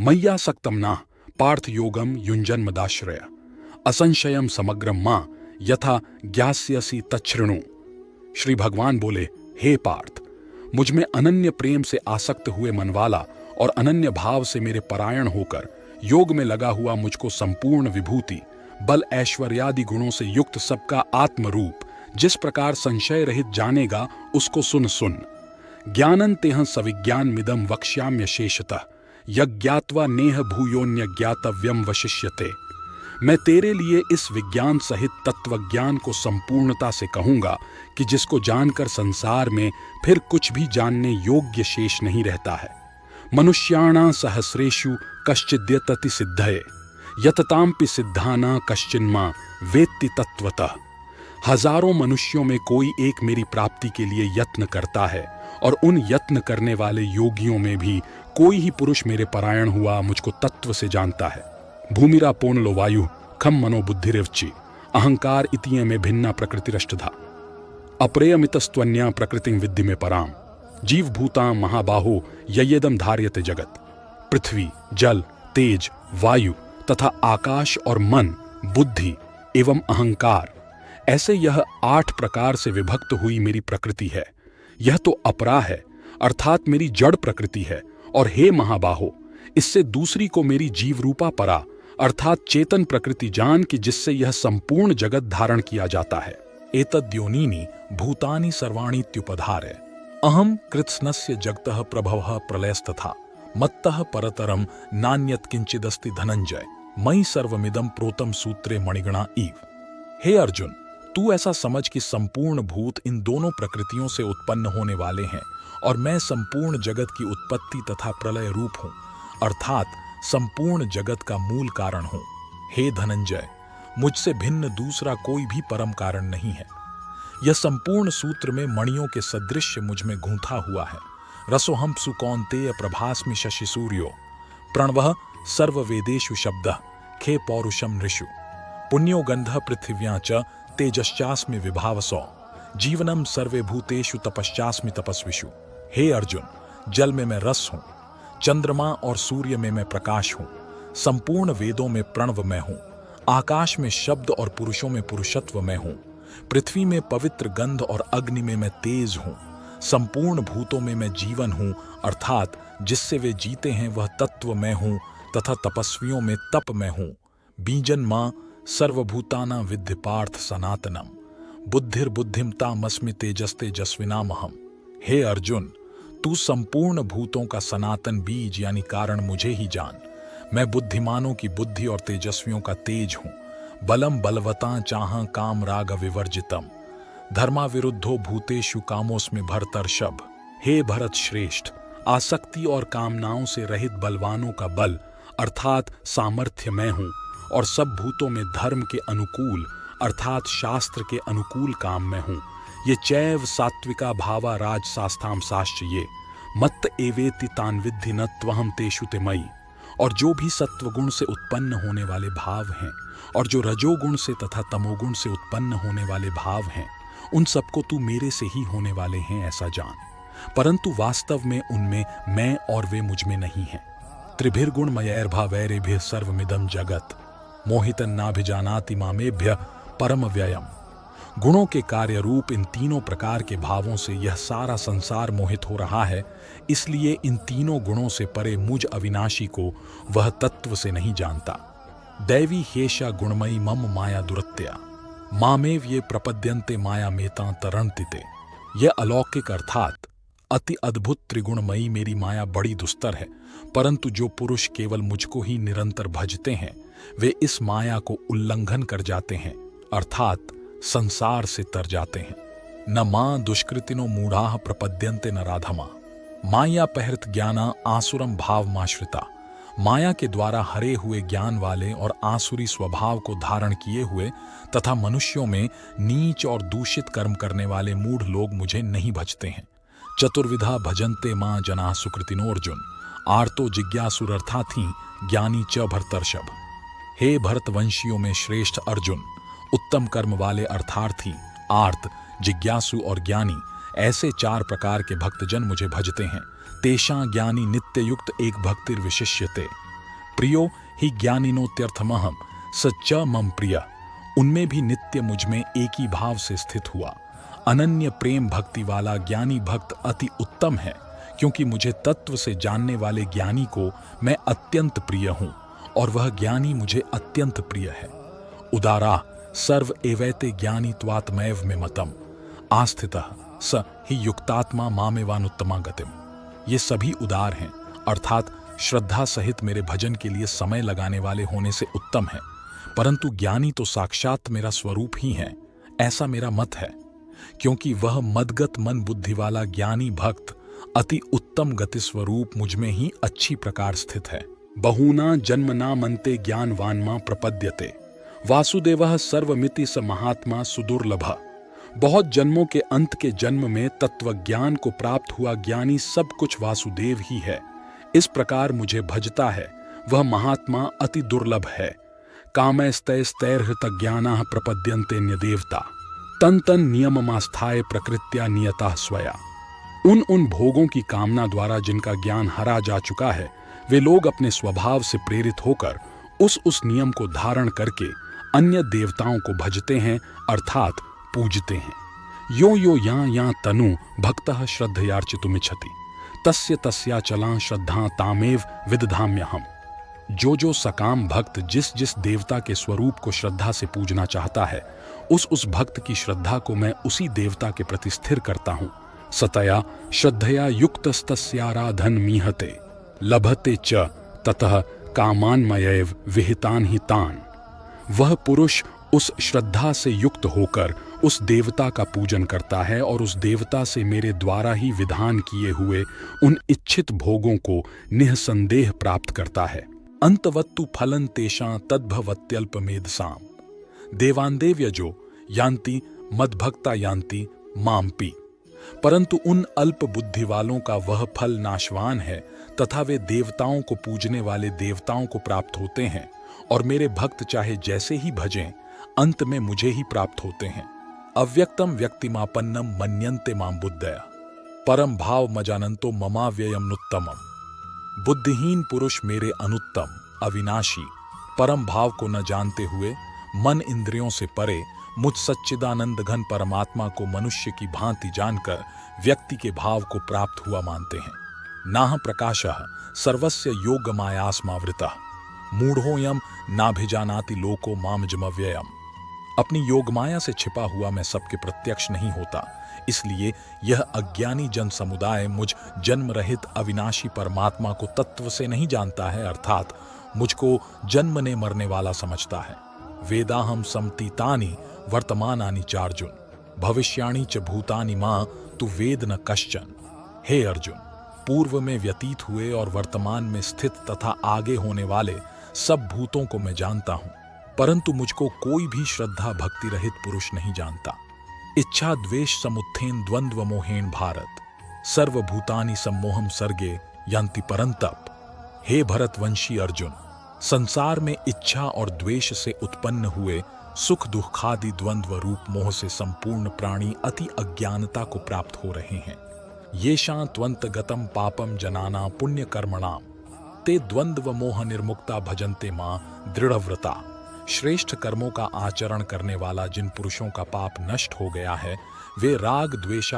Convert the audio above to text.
मय्या सक्तमना पार्थ योगम युञ्जन्मदाश्रय असंशयम समग्रम मां यथा ज्ञास्यसि तच्छृणु। श्री भगवान बोले, हे पार्थ, मुझ में अनन्य प्रेम से आसक्त हुए मनवाला और अनन्य भाव से मेरे परायण होकर योग में लगा हुआ मुझको संपूर्ण विभूति, बल, ऐश्वर्यादि गुणों से युक्त सबका आत्मरूप जिस प्रकार संशय रहित जानेगा उसको सुन सुन। ज्ञानन्तेह सविज्ञान मिदम वक्ष्याम्य शेषतः यज्ञात्वा नेह भूयोन्य ज्ञातव्यम वशिष्यते। मैं तेरे लिए इस विज्ञान सहित तत्वज्ञान को संपूर्णता से कहूंगा कि जिसको जानकर संसार में फिर कुछ भी जानने योग्य शेष नहीं रहता है। मनुष्याणां सहस्रेषु कश्चिद्यतति सिद्धये यततांपि सिद्धाना कश्चिन्मा वेत्ति तत्वतः। हजारों मनुष्यों में कोई एक मेरी प्राप्ति के लिए यत्न करता है और उन यत्न करने वाले योगियों में भी कोई ही पुरुष मेरे परायण हुआ मुझको तत्व से जानता है। भूमिरा पोनलो वायु खम मनो बुद्धिरिवचि अहंकार इतिये में भिन्ना प्रकृतिरष्टधा अप्रेयमितस्त्वन्या प्रकृतिं विद्धि में पराम। जीव भूतां महाबाहो ययेदम धार्यते जगत। पृथ्वी, जल, तेज, वायु तथा आकाश और मन, बुद्धि एवं अहंकार, ऐसे यह 8 प्रकार से विभक्त हुई मेरी प्रकृति है। यह तो अपरा है अर्थात मेरी जड़ प्रकृति है, और हे महाबाहो, इससे दूसरी को मेरी जीव रूपा परा अर्थात चेतन प्रकृति जान कि जिससे यह संपूर्ण जगत धारण किया जाता है। एतद्योनीनि भूतानि सर्वाणीत्युपधारय अहम कृत्स्नस्य जगतः प्रभवः प्रलयस्तथा मत्तः परतरम नान्यत् किंचिदस्ति धनंजय मयि सर्वमिदं प्रोतम सूत्रे मणिगणा इव। हे अर्जुन, तू ऐसा समझ कि संपूर्ण भूत इन दोनों प्रकृतियों से उत्पन्न होने वाले हैं और मैं संपूर्ण जगत की उत्पत्ति तथा प्रलय रूप हूं अर्थात संपूर्ण जगत का मूल कारण हूं। हे धनंजय, मुझसे भिन्न दूसरा कोई भी परम कारण नहीं है। यह संपूर्ण सूत्र में मणियों के सदृश मुझ में गूंथा हुआ है। रसोहम सुकौन्तेय प्रभास्मि शशि सूर्यो प्रणवः सर्ववेदेषु शब्दः खे पौरुषम ऋषु पुण्यो गंधः पृथिव्यां च तेजश्चास्मि विभावसो जीवनम सर्वे भूतेषु तपश्चास्मि तपस्विषु। हे अर्जुन, जल में मैं रस हूं, चंद्रमा और सूर्य में मैं प्रकाश हूं, संपूर्ण वेदों में प्रणव मैं हूं, आकाश में शब्द और पुरुषों में पुरुषत्व मैं हूं, पृथ्वी में पवित्र गंध और अग्नि में मैं तेज हूं, संपूर्ण भूतों में मैं जीवन हूं अर्थात जिससे वे जीते हैं वह तत्व मैं हूं तथा तपस्वियों में तप मैं हूं। बीजन मां सर्वभूतानां विद्धि पार्थ सनातनम बुद्धिर्बुद्धिम तामस्मि तेजस्तेजस्विनामहम। हे अर्जुन, तू संपूर्ण भूतों का सनातन बीज यानी कारण मुझे ही जान। मैं बुद्धिमानों की बुद्धि और तेजस्वियों का तेज हूं। बलम बलवतां चाह काम राग विवर्जितम धर्मा विरुद्धो भूतेषु कामोस्मि भरतर्षभ। हे भरत श्रेष्ठ, आसक्ति और कामनाओं से रहित बलवानों का बल अर्थात सामर्थ्य मैं हूं और सब भूतों में धर्म के अनुकूल अर्थात शास्त्र के अनुकूल काम में हूं। ये चैव सात्विका भावा राजसास्ताम साश्च ये मत्त एवेति तान विद्धि न त्वहम तेषु ते मयि। और जो भी सत्वगुण से उत्पन्न होने वाले भाव हैं और जो रजोगुण से तथा तमोगुण से उत्पन्न होने वाले भाव हैं उन सबको तू मेरे से ही होने वाले हैं ऐसा जान, परंतु वास्तव में उनमें मैं और वे मुझ में नहीं हैं। त्रिभिर्गुणमयैर्भावैरेभ्यः सर्वमिदं जगत् मोहितन्नाभिजानाति मामेभ्य परम व्ययम। गुणों के कार्य रूप इन तीनों प्रकार के भावों से यह सारा संसार मोहित हो रहा है, इसलिए इन तीनों गुणों से परे मुझ अविनाशी को वह तत्व से नहीं जानता। दैवी हेषा गुणमयी मम माया दुरत्या मामेव ये प्रपद्यन्ते माया मेता तरन्तिते। यह अलौकिक अर्थात अति अद्भुत त्रिगुणमयी मेरी माया बड़ी दुस्तर है, परंतु जो पुरुष केवल मुझको ही निरंतर भजते हैं वे इस माया को उल्लंघन कर जाते हैं अर्थात संसार से तर जाते हैं। न मां दुष्कृतिनो मूढ़ाः प्रपद्यन्ते न राधमा माया पहृत ज्ञाना आसुरम भाव माश्रिता। माया के द्वारा हरे हुए ज्ञान वाले और आसुरी स्वभाव को धारण किए हुए तथा मनुष्यों में नीच और दूषित कर्म करने वाले मूढ़ लोग मुझे नहीं भजते हैं। चतुर्विधा भजन्ते मां जनाः सुकृतिनो अर्जुन आर्तो जिज्ञासुरर्थार्थी ज्ञानी च भरतर्षभ। हे भरतवंशियों में श्रेष्ठ अर्जुन, उत्तम कर्म वाले अर्थार्थी, आर्त, जिज्ञासु और ज्ञानी ऐसे 4 प्रकार के भक्तजन मुझे भजते हैं। तेषां ज्ञानी नित्य युक्त एक भक्तिर विशिष्यते। प्रियो ही ज्ञानिनोत्यर्थमहम सच्च मम प्रिय। उनमें भी नित्य मुझमें एक ही भाव से स्थित हुआ। अनन्य प्रेम भक्ति वाला ज्ञानी भक्त अति उत्तम है, क्योंकि मुझे तत्व से जानने वाले ज्ञानी को मैं अत्यंत प्रिय हूं और वह ज्ञानी मुझे अत्यंत प्रिय है। उदारा सर्व एवैते ज्ञानीत्वात्मैव में मतम आस्थितः स ही युक्तात्मा मामेवानुत्तमा गतिम। ये सभी उदार हैं, अर्थात श्रद्धा सहित मेरे भजन के लिए समय लगाने वाले होने से उत्तम है, परंतु ज्ञानी तो साक्षात मेरा स्वरूप ही है, ऐसा मेरा मत है, क्योंकि वह मदगत मन बुद्धि वाला ज्ञानी भक्त अति उत्तम गति स्वरूप मुझमें ही अच्छी प्रकार स्थित है। बहूना जन्मना मनते ज्ञानवान्मा प्रपद्यते वासुदेवः सर्वमिति स महात्मा सुदुर्लभ। बहुत जन्मों के अंत के जन्म में तत्वज्ञान को प्राप्त हुआ ज्ञानी सब कुछ वासुदेव ही है। इस प्रकार मुझे भजता है वह महात्मा अति दुर्लभ है। कामैस्तैस्तैर्हृतज्ञानाः प्रपद्यन्ते न्यदेवता तन तन नियममास्थाय प्रकृत्या नियता स्वया। उन भोगों की कामना द्वारा जिनका ज्ञान हरा जा चुका है, वे लोग अपने स्वभाव से प्रेरित होकर उस नियम को धारण करके अन्य देवताओं को भजते हैं, अर्थात पूजते हैं। यो यो या तनु भक्तः श्रद्धयार्चितुमिच्छति तस्य तस्याचलां श्रद्धा तामेव विदधाम्यहम्। जो सकाम भक्त जिस देवता के स्वरूप को श्रद्धा से पूजना चाहता है, उस भक्त की श्रद्धा को मैं उसी देवता के प्रति स्थिर करता हूँ। सतया श्रद्धया युक्तस्तस्याराधन मीहते लभते च ततः कामान्मयैव विहितान ही तान। वह पुरुष उस श्रद्धा से युक्त होकर उस देवता का पूजन करता है और उस देवता से मेरे द्वारा ही विधान किए हुए उन इच्छित भोगों को निःसंदेह प्राप्त करता है। अंतवत्तु फलं तेषां तद्भवत्यल्पमेधसाम् देवान्देव्यजो यान्ति मद्भक्ता यान्ति माम्पि। परंतु उन अल्प बुद्धि वालों का वह फल नाशवान है तथा वे देवताओं को पूजने वाले देवताओं को प्राप्त होते हैं, और मेरे भक्त चाहे जैसे ही भजें अंत में मुझे ही प्राप्त होते हैं। अव्यक्तम व्यक्तिमापन्नम मन्यन्ते मां बुद्धया परम भाव मजानंतो ममाव्ययमनुत्तमम्। बुद्धिहीन पुरुष मेरे अनुत्तम अविनाशी परम भाव को न जानते हुए मन इंद्रियों से परे मुझ सच्चिदानंद घन परमात्मा को मनुष्य की भांति जानकर व्यक्ति के भाव को प्राप्त हुआ मानते हैं। नाह प्रकाशः सर्वस्य योगमायास्मावृतः मूढ़ोऽयं नाभिजानाति लोको मामजमव्ययम्। अपनी योगमाया से छिपा हुआ मैं सबके प्रत्यक्ष नहीं होता, इसलिए यह अज्ञानी जन समुदाय मुझ जन्म रहित अविनाशी परमात्मा को तत्व से नहीं जानता है, अर्थात मुझको जन्मने मरने वाला समझता है। वेदाहम समतीतानि वर्तमानानि चार्जुन भविष्याणि च भूतानि मां तु वेद न कश्चन। हे अर्जुन, पूर्व में व्यतीत हुए और वर्तमान में स्थित तथा आगे होने वाले सब भूतों को मैं जानता हूं, परंतु मुझको कोई भी श्रद्धा भक्ति रहित पुरुष नहीं जानता। इच्छा द्वेष समुत्थेन द्वंद्व मोहेन भारत सर्वभूतानि सम्मोहम सर्गे यन्ति परंतप। हे भरतवंशी अर्जुन, संसार में इच्छा और द्वेष से उत्पन्न हुए सुख दुखादि द्वंद्व रूप मोह से संपूर्ण प्राणी अति अज्ञानता को प्राप्त हो रहे हैं। येषां त्वन्तगतं पापम जनाना पुण्य कर्मणाम ते द्वंद्व मोह निर्मुक्ता भजन्ते मां दृढ़व्रता। श्रेष्ठ कर्मों का आचरण करने वाला जिन पुरुषों का पाप नष्ट हो गया है, वे राग द्वेषा